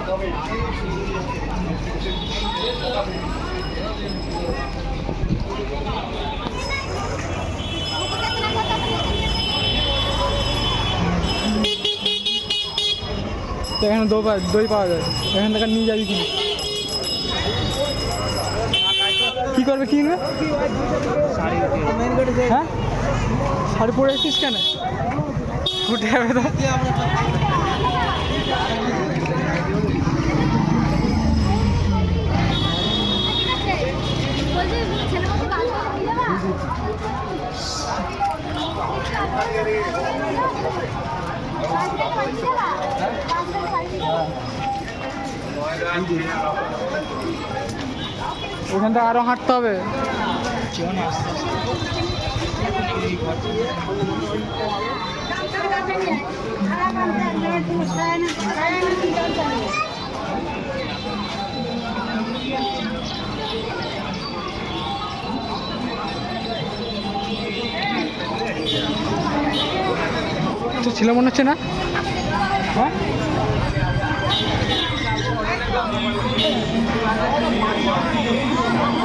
এখানে দই পাওয়া যায়, এখান থেকে নিয়ে যাবি কিনে। কি করবে, কিনবে? হ্যাঁ, শাড়ি পরে এসেছিস কেন? ফুটে যাবে তো। ওখান থেকে আরো হাঁটতে হবে। ছিল মনে হচ্ছে না? হ্যাঁ,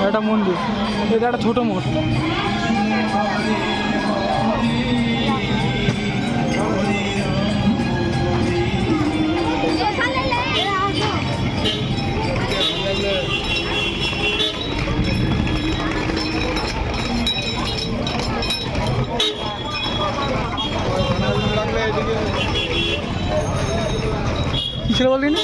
একটা মন্দির, এটা একটা ছোট মঠ। কি ছিল বললি না?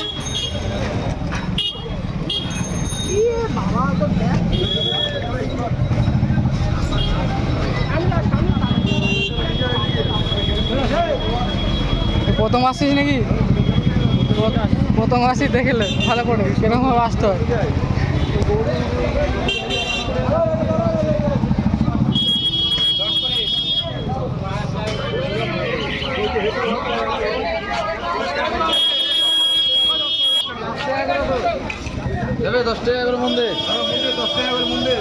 প্রথম আসছিস নাকি? প্রথম আসিস, দেখলে ভালো করে সেরকম আসতে হয়। দেবে 10 টাকা করে মন্দির, 10 টাকা করে মন্দির।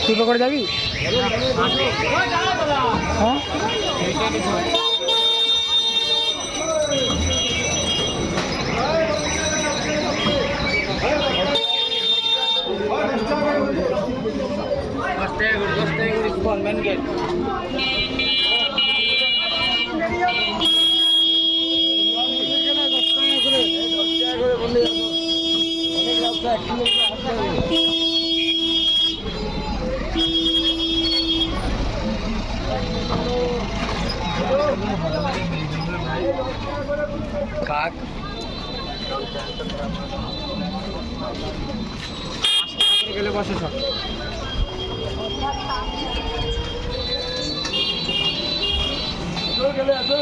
তুই করে যাবি? হ্যাঁ, কাক গেলে বসে সব। গেলে আসো।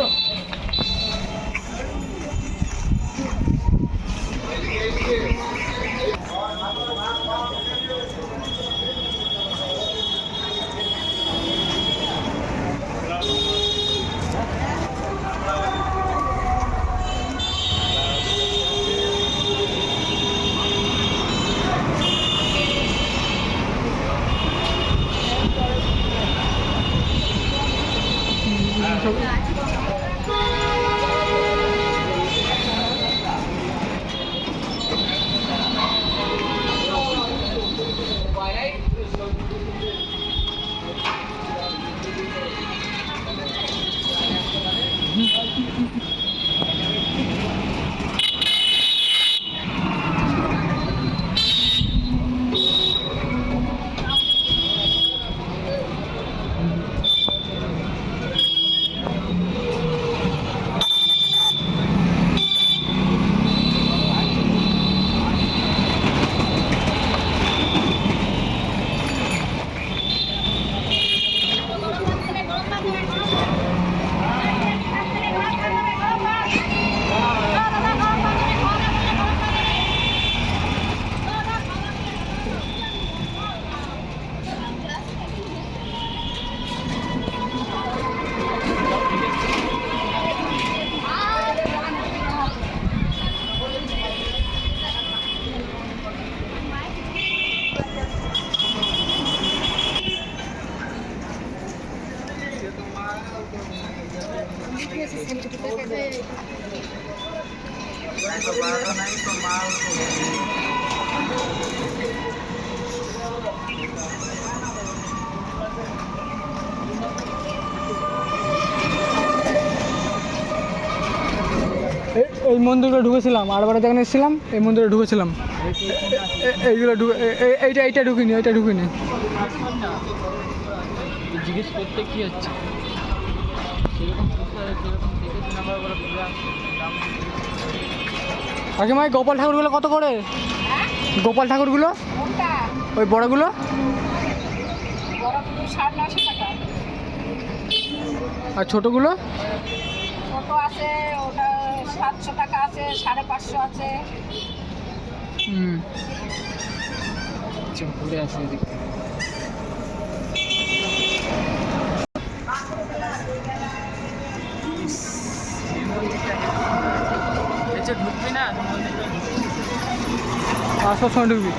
মন্দিরগুলো ঢুকেছিলাম, আরবারে যেখানে এসেছিলাম এই মন্দিরে ঢুকেছিলাম। এইগুলো এইটা ঢুকিনি, ওইটা ঢুকিনি। জিজ্ঞেস করতে কি হচ্ছে কাকিমা এই গোপাল ঠাকুরগুলো কত করে? গোপাল ঠাকুরগুলো ওই বড়গুলো? আর ছোটোগুলো? ছোট আছে ওটা 700 টাকা আছে, 550 আছে। ঘুরে আসে এদিকে। ঢুকবি না, সব সময় ঢুকবি।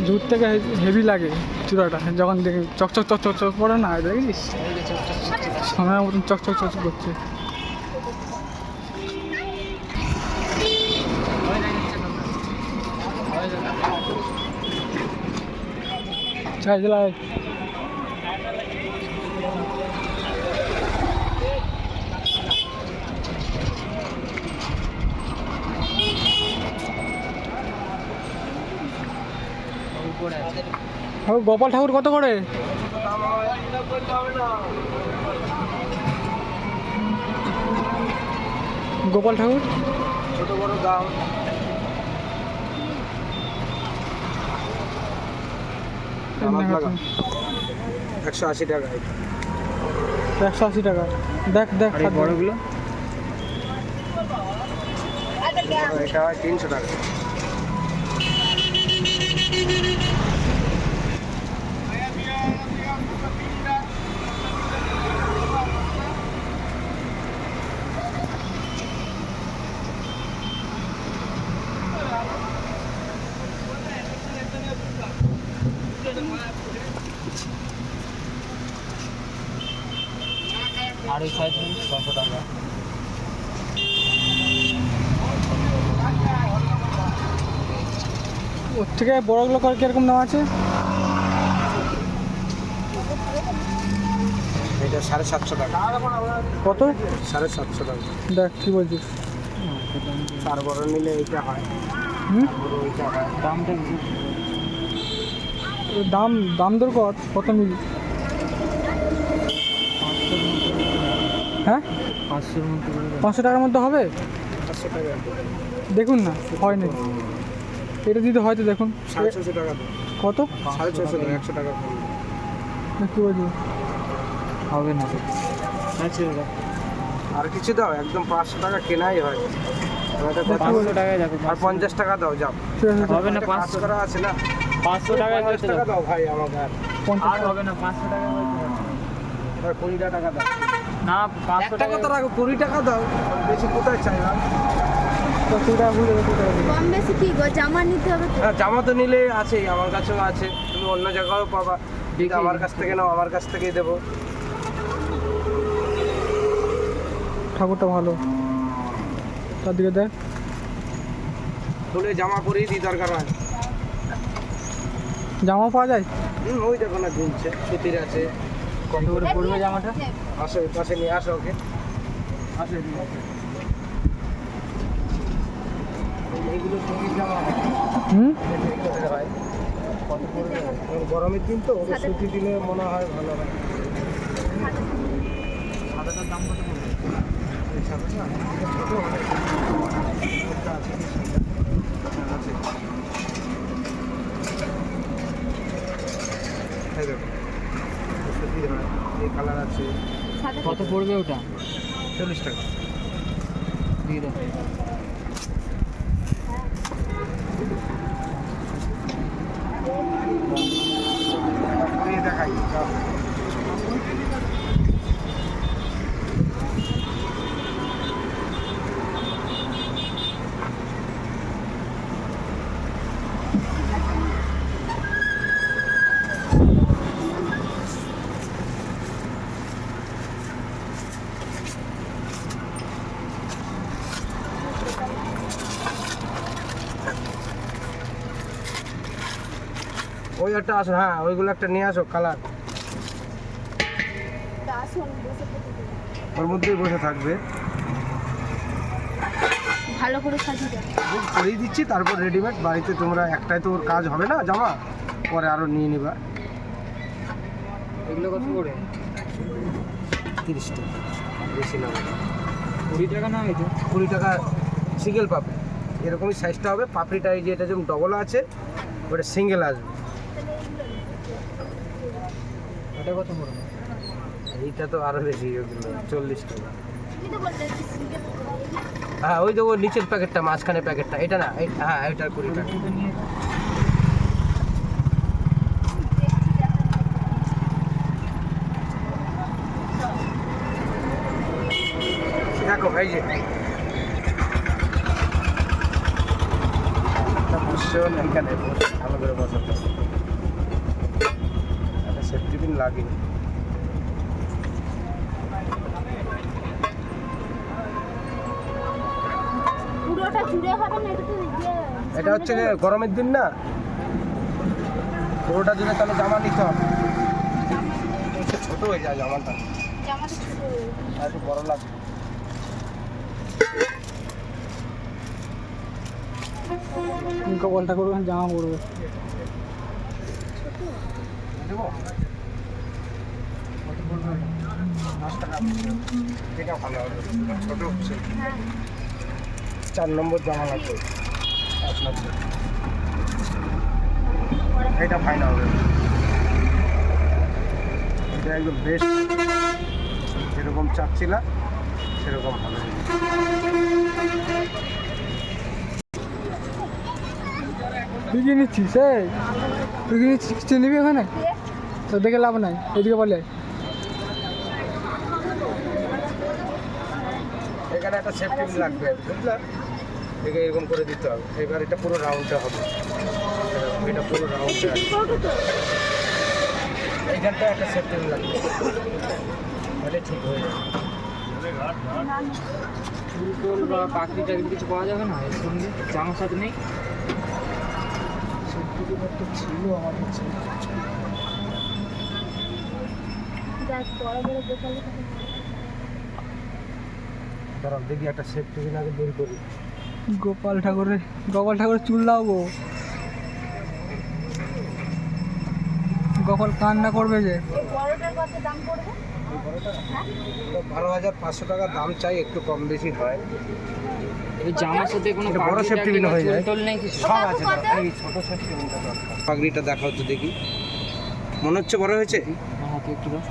দূর থেকে হেভি লাগে চূড়াটা, যখন দেখে চকচক চকচক চক করে না, দেখিস সোনার মতন চকচক চকচক করছে। চার্জ গোপাল ঠাকুর কত করে? গোপাল ঠাকুর ছোট বড় দাম 180 টাকা। 180 টাকা। দেখ দেখ বড়গুলো এটা হয় 300 টাকা। আর এই সাইজ 600 টাকা। ওর থেকে বড়গুলো কিরকম দাম আছে? এটা 750 টাকা। কত? 750 টাকা। দেখ কি বলছিস, 4 বড় নিলে এইটা হয়। বড় এইটা হয়। দামটা দাম দর কত মিলি? হ্যাঁ 500 টাকার মধ্যে হবে? 500 টাকা দেখুন না, হয় নাকি এটা দিতে হয়তো, দেখুন 650 টাকা। কত? 650 টাকা, 100 টাকা কি বলছি, হবে না। আর কিছু দাও, একদম 500 টাকা কেনাই হয়। 500 টাকায় যাবে, আর 50 টাকা দাও, যাও। হবে না, 500 করা আছে না, 500 টাকায় হয়তো টাকা দাও ভাই আমাকে। আর হবে না, 500 টাকায় হয়তো আর 20 টাকা দাও না, 500 টাকা তো রাখো, 20 টাকা দাও, বেশি কোথায় চাইলাম। কম বেশি কি গো, জামা নিতে হবে তো? হ্যাঁ, জামা তো নিলে আছেই, আমার কাছেও আছে, তুমি অন্য জায়গায়ও পাবা। আমার কাছ থেকে নাও, আমার কাছ থেকেই দেবো। ঠাকুরটা ভালো, তার দিকে দেখ। খুলে জামা পরেই দিই, দরকার হয়। জামা পাওয়া যায়? ওই দেখো না, ঝুলছে, সুতির আছে। কত করে পড়বে জামাটা? আসো, পাশে নিয়ে আসো ওকে, আসো এদিকে। এইগুলো সুতির জামা ভাই, কত পড়বে? গরমের দিন তো, ওদের সুতি দিলে মনে হয় ভালো হয়। 7,500 ওটার দাম কত পড়বে? এই ছাতাটা ছোটো হবে, ওটা আছে কি সুন্দর? হ্যাঁ আছে, এই দেখো সত্যি হয়, এই কালার আছে। কত পড়বে ওটা? 40 টাকা। দিয়ে দাও। এই দেখাই দাও। ওই একটা আসো, হ্যাঁ ওইগুলো একটা নিয়ে আসো কালার, ওর মধ্যেই বসে থাকবে। ভালো করে সাজিয়ে দাও। বুক করিয়ে দিচ্ছি, তারপর রেডিমেড বাড়িতে তোমরা, একটাই তো ওর কাজ হবে না জামা, পরে আরও নিয়ে নিবা। এগুলো কত করে? 30 টাকা, বেশি না। 20 টাকা না এটা? 20 টাকা সিঙ্গেল পাপড়ি, এরকমই সাইজটা হবে। পাপড়িটা এই যে এটা যেমন ডবল আছে, ওটা সিঙ্গেল আসবে। এটা কত পড়বে? এইটা তো আরও বেশি, ওগুলো 40 টাকা। হ্যাঁ ওই দেখো নিচের প্যাকেটটা, মাঝখানে প্যাকেটটা, এটা না, হ্যাঁ এটার 20 টাকা। দেখো এই যে এখানে ভালো করে বসাতে হবে, একটা সেফটি পিন লাগে। পুরোটা জুড়ে হবে না, এটা তো এটা হচ্ছে যে গরমের দিন না, পুরোটা জুড়ে তাহলে জামা নিতে হবে, একটু ছোটো হয়ে যায় জামাটা, জামাটা ছোট হয়ে যাবে। আর একটু বড় লাগবে। কপালটা করবেন, জামা পড়বে। দেবো? কত পড়বে? 10 টাকা। এটা ভালো হবে, ছোটো হচ্ছে। 4 নম্বর জামা লাগবে, 5 নম্বর। এটা ফাইন হবে, এটা একদম বেস্ট, যেরকম চাচ্ছিলাম সেরকম ভালো হবে। তুই কি নিচ্ছিস? তুই কি নিচ্ছিস? কিছু নিবি ওখানে? তো দেখে লাভ নাই, এদিকে বলে। এখানে একটা সেফটি পিন লাগবে, বুঝলা? একে এরকম করে দিতে হবে। এবার এটা পুরো রাউন্ডটা হবে, এটা পুরো রাউন্ডটা এইখানটা একটা সেফটি পিন লাগবে, তাহলে ঠিক হয়ে যাবে। ফুল বা পাখি টাখি কিছু পাওয়া যাবে না এর সঙ্গে? জামার সাথে নেই? সেফটি পিন একটা ছিল আমার কাছে, দেখ বড় বড় দোকানে দাঁড়াও দেখি একটা সেফটি পিন আগে বের করি। গোপাল ঠাকুরের চুল দাও গো। গোপাল কান্না করবে যে। এই বড়টার কত দাম পড়বে? 12,500 টাকা দাম চাই, একটু কম বেশি হয়। এই জামার সাথে কোনো এটা বড় পাখি সেফটি টাখি পিন বা হয়ে যায়, চুল নেই কিছু? সব আছে। এই ছোট সেফটি পিনটা দরকার। পাগড়িটা দেখাও তো দেখি, মনে হচ্ছে বড় হয়েছে। আমার হাতে একটু দাও।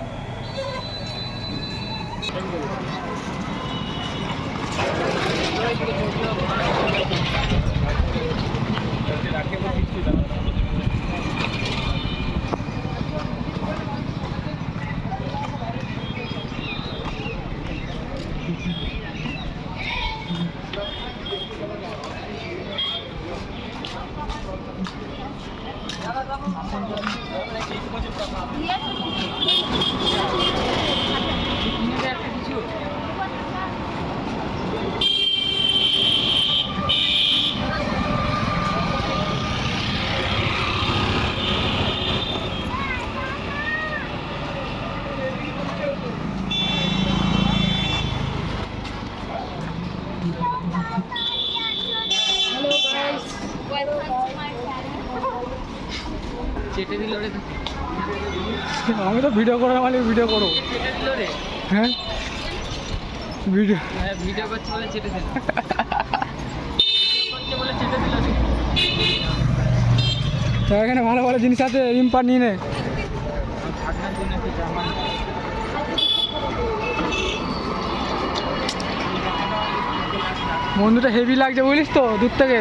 চেটে দিল রে। আমি তো ভিডিও করার মানে ভিডিও করো। চেটে দিল রে। হ্যাঁ ভিডিও হ্যাঁ ভিডিও করছে বলে চেটে দিল করছে বলে চেটে দিল তো এখানে ভালো ভালো জিনিস আছে, রিম্পা নিয়ে নে। ঠান্ডার দিনে কি জামা বন্ধুটা হেভি লাগছে বুঝলিস তো দূর থেকে।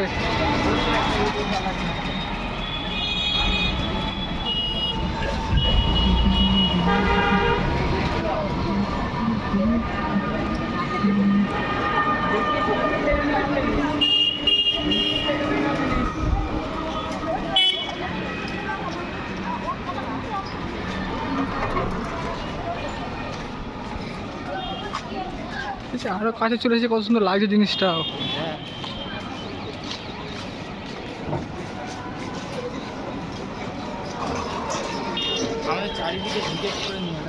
আরো কাছে চলে এসে কত সুন্দর লাগছে জিনিসটা। আমাদের চারিদিকে জিজ্ঞেস করে নিয়ে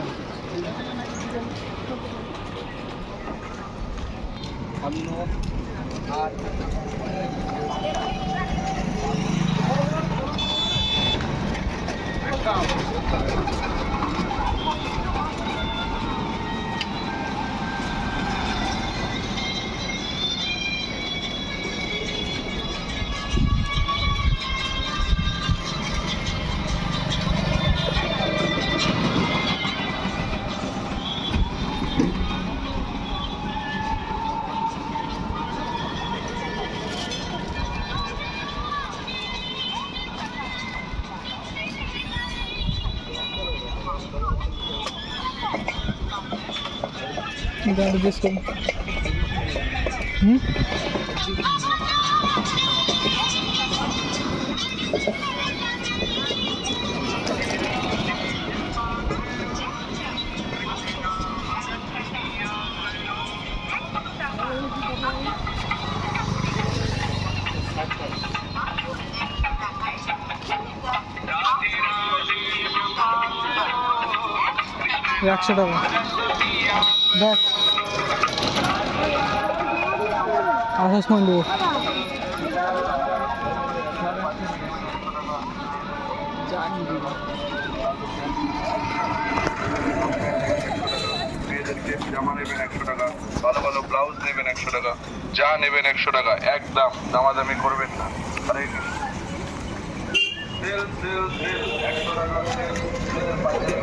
আর 100 টাকা দেখ, 28 পয়েন্ট দেবো। জামা নেবেন 100 টাকা, ভালো ভালো ব্লাউজ নেবেন 100 টাকা, যা নেবেন 100 টাকা, একদম দামাদামি করবেন না। আরে সেল সেল সেল 100 টাকা সেল সেলের পাশে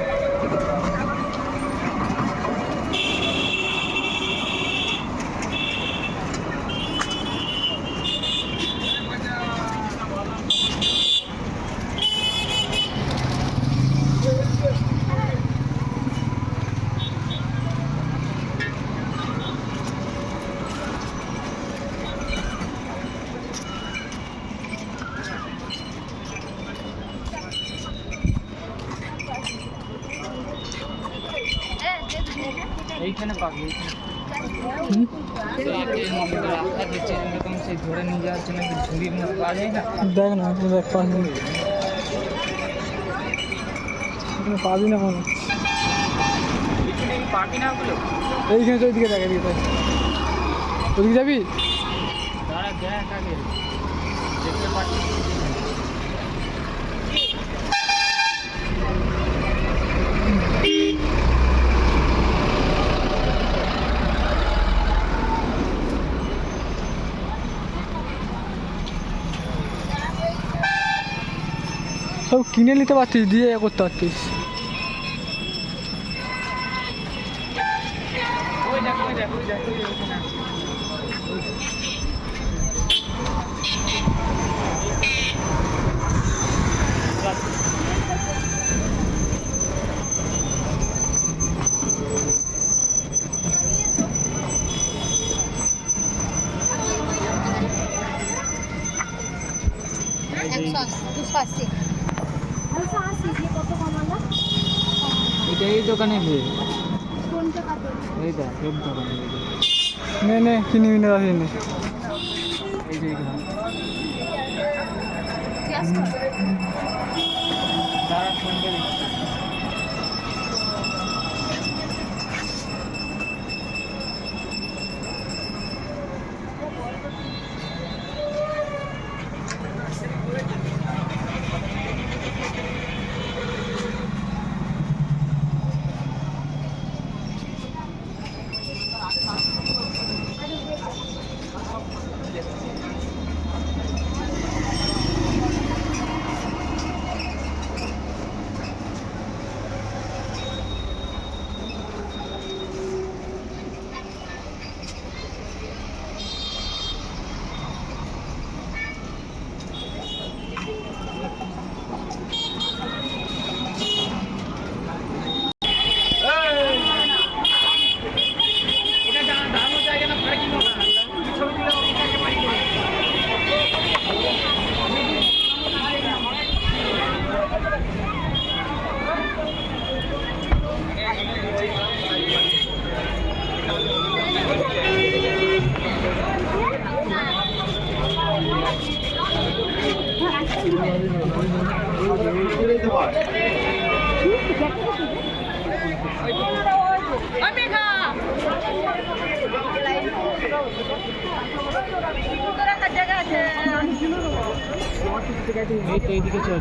এইখানে পাবি রাস্তা দিচ্ছে এরকম সেই ধরে নিয়ে যাওয়ার জন্য ঝুড়ির মতো পাওয়া যায় না। দেখ না দেখ পাবি না কোনো, পাবি না ওগুলো। এইখানে তো ওইদিকে দেখ, এদিকে দেখ, ওদিকে যাবি। দাঁড়া দেখ আগে দেখতে পাচ্ছি সব কিনে নিতে পারতিস, দিয়ে করতে পারতিস। ওই দেখ ওই দেখ ওই দেখ ওইখানে আছে। এই দোকানে ভিড়, এই দেখ এই দোকানে নে নে কিনবি না দাবি নে। এই যে এখানে দাঁড়া ফোন করে দিচ্ছি। এইদিকে চল।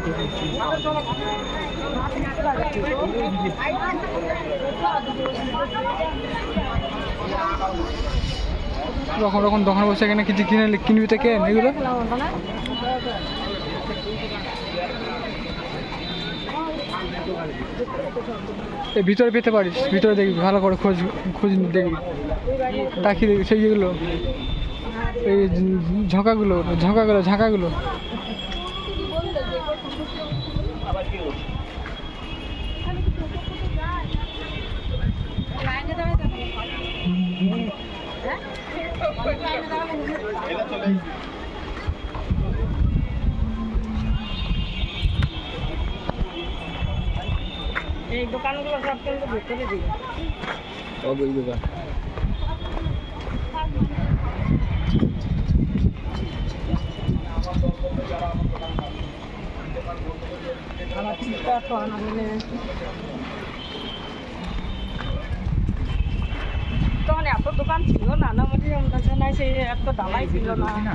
রকম রকম দোকান বসে এখানে কিছু কিনবি তো কেন এগুলো। এই ভিতরে পেতে পারিস, ভিতরে দেখবি ভালো করে খোঁজ খোঁজ দেখবি, তাকিয়ে দেখবি সেই যেগুলো এই ঝাঁকাগুলো ঝাঁকাগুলো ঝাঁকাগুলো। এই দোকানগুলো সব কিন্তু ভেতরে দিই। ওই দোকান আমার চিন্তা তো আনালে তখন এত দোকান ছিল না, না মোটামুটি আমার কাছে নাই, সেই এত দামাই ছিল না।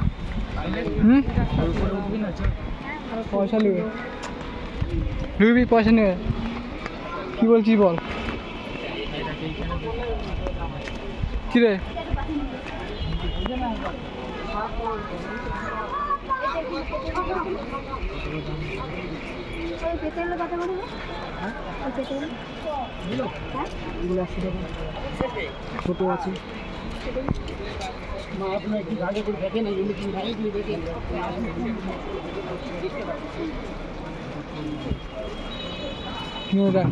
পয়সা নেবে, রুবি পয়সা নেবে, কি বলছিস বল। কি রে ছোট আছে নিয়ে দেখ।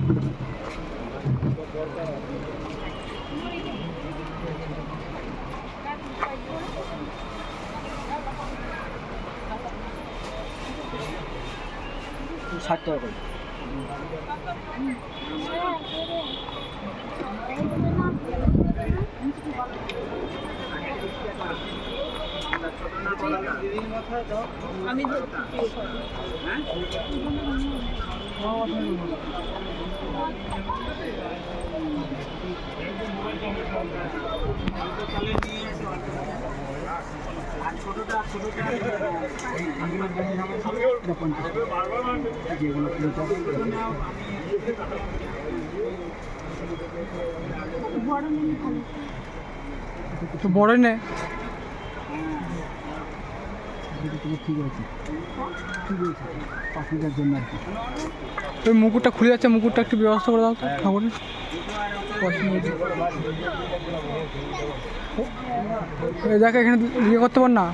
ষাট টাকা করে। আমি তো বড় নে, ঠিক আছে ঠিক আছে, 5 মিটার জন্য আর কি। ওই মুকুটটা খুলে যাচ্ছে, মুকুটটা একটু ব্যবস্থা করে দাও তো ঠাকুরের। দেখ এখানে ইয়ে করতে পার না,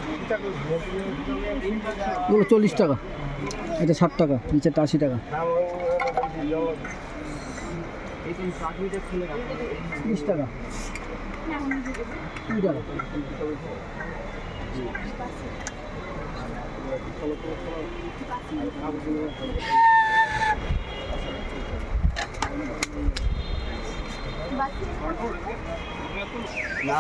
ওগুলো 40 টাকা, এটা 60 টাকা, নিচেরটা 80 টাকা। 30 টাকা, 2 টাকা। না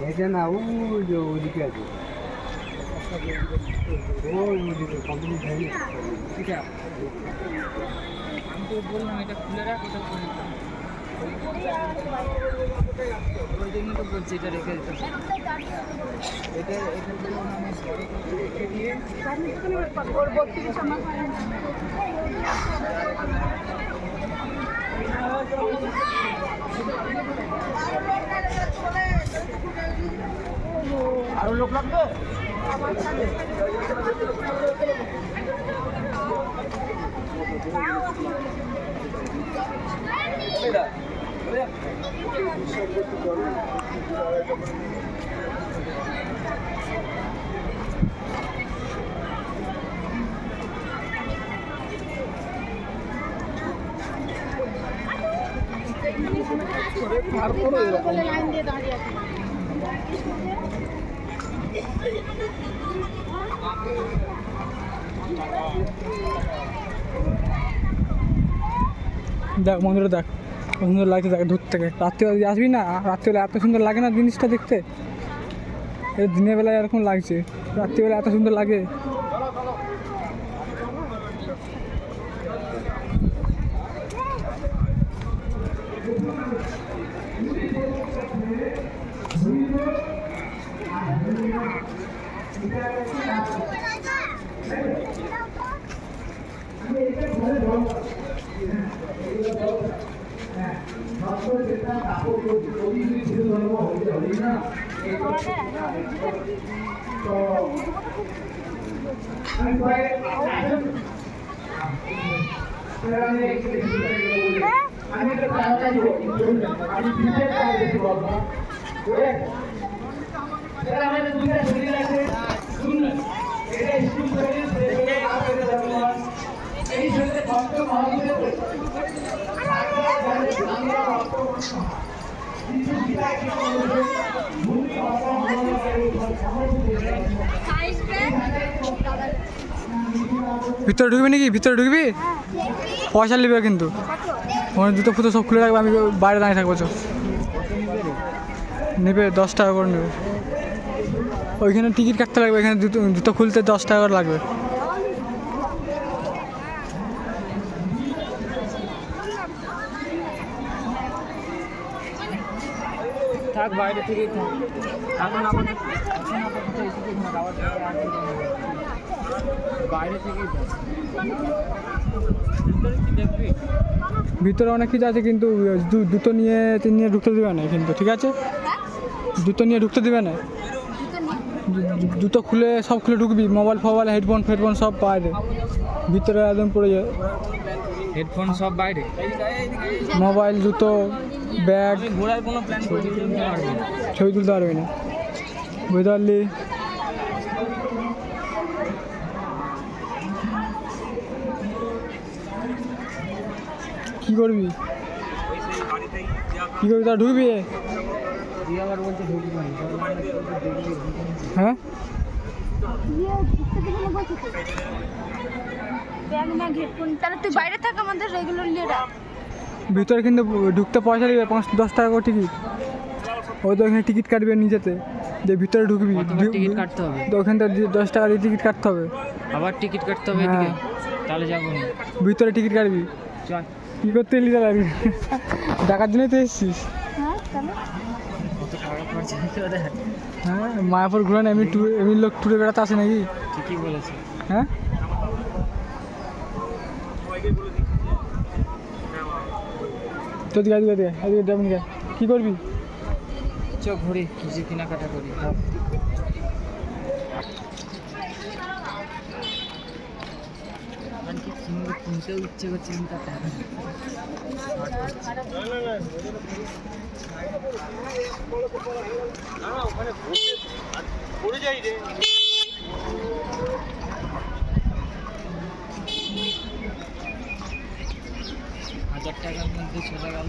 এটা না, ওই যে ওদিকে আছে, ওদিকে কমপ্লিট হয়নি। এটা আমি তো বললাম এটা খুলে রাখ, এটা খুলে রাখ। ওই জন্য তো বলছি এটা রেখে দিতে। এটা এটা রেখে দিয়ে আরো লোক লাগবে। লাইন দিয়ে দাঁড়িয়ে আছে। দেখ মন্দিরটা দেখ, কত সুন্দর লাগছে দেখ দূর থেকে। রাত্রে আসবি না, রাত্রে এত সুন্দর লাগে না জিনিসটা দেখতে। এই দিনের বেলায় এরকম লাগছে, রাত্রিবেলা এত সুন্দর লাগে। ভিতরে ঢুকবি নাকি? ভিতরে ঢুকবি? পয়সা নেবে কিন্তু। ওখানে জুতো ফুতো সব খুলে রাখবে, আমি বাইরে দাঁড়িয়ে থাকবো। চো নেবে 10 টাকা করে নেবে। ওইখানে টিকিট কাটতে লাগবে, এখানে জুতো খুলতে 10 টাকা করে লাগবে। থাক, বাইরে থেকেই থাক। বাইরে থেকেই থাক। দেখবি ভিতরে অনেক কিছু আছে কিন্তু জুতো নিয়ে ঢুকতে দেবে না কিন্তু, ঠিক আছে? জুতো নিয়ে ঢুকতে দেবে না। জুতো খুলে সব খুলে ঢুকবি, মোবাইল ফোবাইল হেডফোন ফেডফোন সব বাইরে, ভিতরে একদম পড়ে যায়। হেডফোন সব বাইরে, মোবাইল, জুতো, ব্যাগ, ঘোরার কোনো প্ল্যান করে তুলতে পারবি না। ছবি তুলতে পারবি না, বুঝতে পারলি? কি করবি? কি করবি? তা ঢুকবি? তুই আবার বলতে ঢুকবি না, হ্যাঁ তাহলে তুই বাইরে থাক, আমাদের রেগুলার লিডার। ভিতরে কিন্তু ঢুকতে পয়সা দিবে 5-10 টাকা করে টিকিট। ওই তো ওখানে টিকিট কাটবে নিজেতে, যে ভিতরে ঢুকবি টিকিট কাটতে হবে। তো ওখান থেকে 10 টাকা দিয়ে টিকিট কাটতে হবে। আবার টিকিট কাটতে হবে হ্যাঁ। এদিকে? তাহলে যাবো না। ভিতরে টিকিট কাটবি। চল। কী করতে এলি তাহলে? টাকার জন্যই তো এসছিস। হ্যাঁ তাহলে কত টাকা খরচা হয়েছে ওদের। হ্যাঁ, মায়াপুর ঘুরে না, এমনি লোক ট্যুরে বেড়াতে আসে নাকি? ঠিকই বলেছে। হ্যাঁ, তো দিকে যাবেন। কী করবি? চ ঘুরি, কিছু কেনাকাটা করি। কি কিনতেও ইচ্ছে করছে কিন্তু টাকা হাজার টাকার মধ্যে চলে গেল।